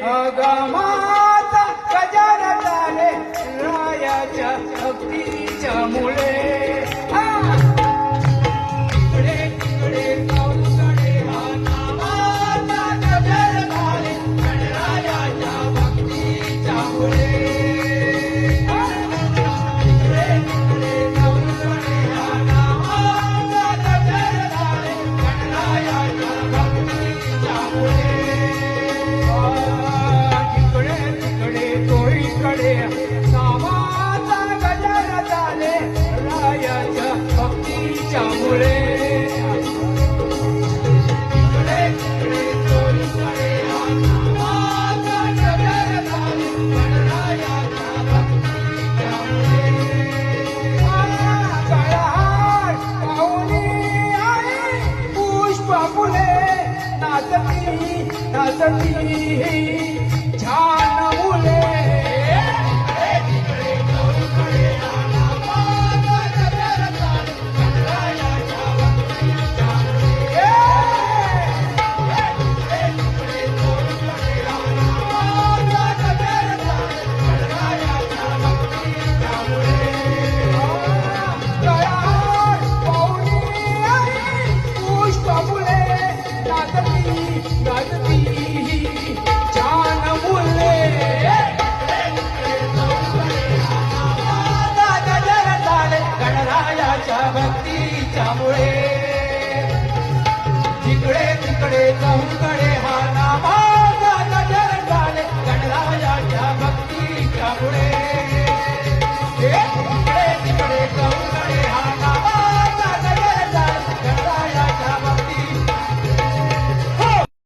अगमाता गजर झाले रायाच्या भक्तीच्या मुळे तिकडे तिकडे चौकडे हा नावाचा गजर झाले गणरायाच्या भक्तीच्या मुळे तिकडे तिकडे चौकडे हा नावाचा गजर झाले गणरायाच्या भक्तीच्या मुळे तिकडे तिकडे तोहीकडे नावाचा गजर झाले रायाच्या भक्तीच्या मुळे तिकडे तिकडे तोहीकडे नावाचा गजर झाले गणरायाच्या भक्तीच्या मुळे काळहार पाहुणी आई पुष्प फुले नाचती नाचती छान मुले तिकडे चौकडे नावाचा गजर झाले गणरायाच्या भक्तीच्या मुळे तिकडे तिकडे चौकडे नावाचा गजर झाले गणरायाच्या भक्तीच्या मुळे काळहार पाहुणी आई पुष्प फुले नाचती नाचती छान मुले नावाचा गजर झाले गणरायाच्या भक्तीच्या मुळे तिकडे तिकडे चौकडे